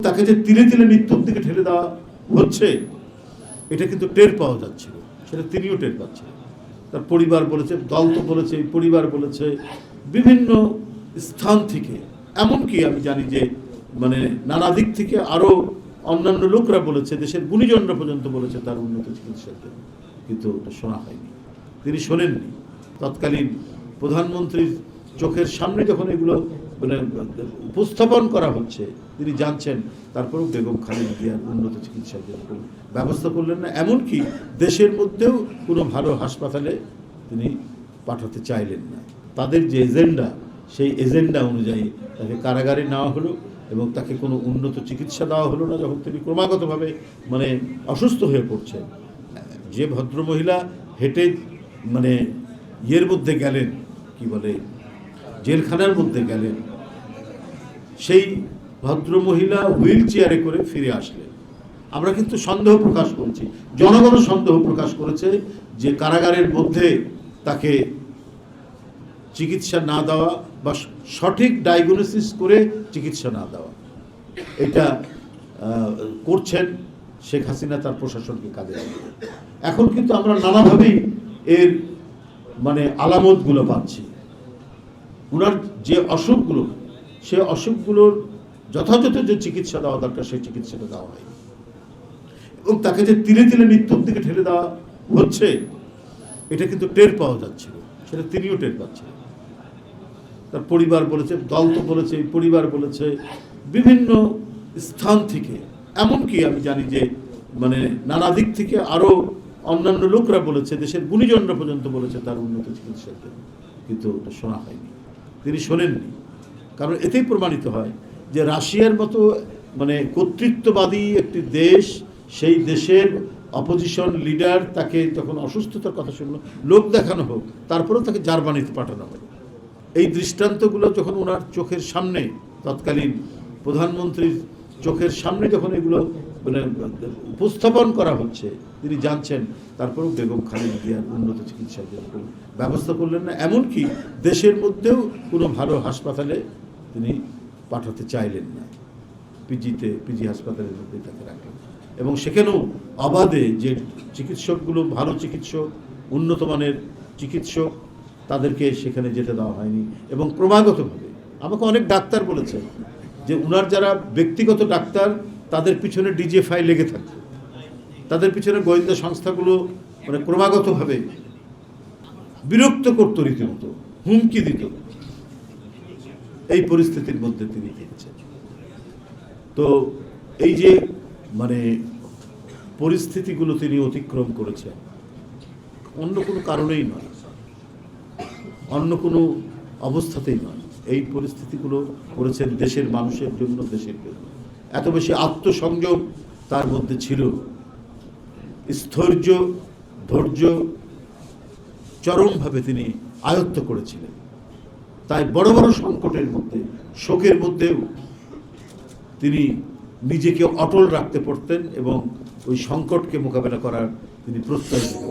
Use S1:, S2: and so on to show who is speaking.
S1: তাকে যে তিলে তিলে মৃত্যুর দিকে ঠেলে দেওয়া হচ্ছে এটা কিন্তু টের পাওয়া যাচ্ছিল, সেটা তিনিও টের পাচ্ছেন। তার পরিবার বলেছে, দল তো বলেছে, পরিবার বলেছে, বিভিন্ন স্থান থেকে, এমনকি আমি জানি যে নানা দিক থেকে আরো অন্যান্য লোকরা বলেছে, দেশের গুণীজনরা পর্যন্ত বলেছে তার উন্নত চিকিৎসার জন্য, কিন্তু ওটা শোনা হয়নি, তিনি শোনেননি। তৎকালীন প্রধানমন্ত্রীর চোখের সামনে যখন এগুলো উপস্থাপন করা হচ্ছে তিনি জানছেন, তারপরেও বেগম খালেদা জিয়ার উন্নত চিকিৎসার জন্য কোনো ব্যবস্থা করলেন না। এমনকি দেশের মধ্যেও কোনো ভালো হাসপাতালে তিনি পাঠাতে চাইলেন না। তাদের যে এজেন্ডা, সেই এজেন্ডা অনুযায়ী তাকে কারাগারে নেওয়া হলো এবং তাকে কোনো উন্নত চিকিৎসা দেওয়া হলো না। যখন তিনি ক্রমাগতভাবে অসুস্থ হয়ে পড়ছেন, যে ভদ্রমহিলা হেঁটে ইয়ের মধ্যে গেলেন, কি বলে, জেলখানার মধ্যে গেলেন, সেই ভদ্রমহিলা হুইল চেয়ারে করে ফিরে আসলেন। আমরা কিন্তু সন্দেহ প্রকাশ করছি, জনগণ সন্দেহ প্রকাশ করেছে যে কারাগারের মধ্যে তাকে চিকিৎসা না দেওয়া বা সঠিক ডায়াগনোসিস করে চিকিৎসা না দেওয়া, এটা করছেন শেখ হাসিনা তার প্রশাসনকে কাজে লাগিয়ে। এখন কিন্তু আমরা নানাভাবেই এর আলামতগুলো পাচ্ছি। ওনার যে অসুখগুলো, সে অসুখগুলোর যথাযথ যে চিকিৎসা দেওয়া দরকার সেই চিকিৎসাটা দেওয়া হয়নি, এবং তাকে যে তিলে তিলে মৃত্যুর দিকে ঠেলে দেওয়া হচ্ছে এটা কিন্তু টের পাওয়া যাচ্ছিল, সেটা তিনিও টের পাচ্ছেন। তার পরিবার বলেছে, দল তো বলেছে, পরিবার বলেছে, বিভিন্ন স্থান থেকে, এমনকি আমি জানি যে নানা দিক থেকে আরো অন্যান্য লোকরা বলেছে, দেশের গুণীজনরা পর্যন্ত বলেছে তার উন্নত চিকিৎসার জন্য, কিন্তু ওটা শোনা হয়নি, তিনি শোনেননি। কারণ এতেই প্রমাণিত হয় যে রাশিয়ার মতো কর্তৃত্ববাদী একটি দেশ, সেই দেশের অপোজিশন লিডার তাকে যখন অসুস্থতার কথা শুনলো, লোক দেখানো হোক, তারপরেও তাকে জার্মানিতে পাঠানো হলো। এই দৃষ্টান্তগুলো যখন ওনার চোখের সামনে, তৎকালীন প্রধানমন্ত্রীর চোখের সামনে যখন এগুলো উপস্থাপন করা হচ্ছে তিনি জানছেন, তারপরেও বেগম খালেদা জিয়ার উন্নত চিকিৎসার জন্য কোনো ব্যবস্থা করলেন না। এমনকি দেশের মধ্যেও কোনো ভালো হাসপাতালে তিনি পাঠাতে চাইলেন না, পিজি হাসপাতালের মধ্যে তাকে রাখলেন, এবং সেখানেও অবাধে যে চিকিৎসকগুলো ভালো চিকিৎসক, উন্নত মানের চিকিৎসক, তাদেরকে সেখানে যেতে দেওয়া হয়নি। এবং ক্রমাগতভাবে আমাকে অনেক ডাক্তার বলেছেন যে উনার যারা ব্যক্তিগত ডাক্তার তাদের পিছনে ডিজিএফআই লেগে থাকতো, তাদের পিছনে গোয়েন্দা সংস্থাগুলো ক্রমাগতভাবে বিরক্ত করত, রীতিমতো হুমকি দিত। এই পরিস্থিতির মধ্যে তিনি থেকেছেন। তো এই যে পরিস্থিতিগুলো তিনি অতিক্রম করেছেন, অন্য কোনো কারণেই নয়, অন্য কোনো অবস্থাতেই নয়, এই পরিস্থিতিগুলো করেছেন দেশের মানুষের জন্য, দেশের জন্য। এত বেশি আত্মসংযম তার মধ্যে ছিল, স্থৈর্য, ধৈর্য চরমভাবে তিনি আয়ত্ত করেছিলেন। তাই বড় বড় সংকটের মধ্যে, শোকের মধ্যেও তিনি নিজেকে অটল রাখতে পারতেন এবং ওই সংকটকে মোকাবেলা করার তিনি প্রত্যয় দিতেন।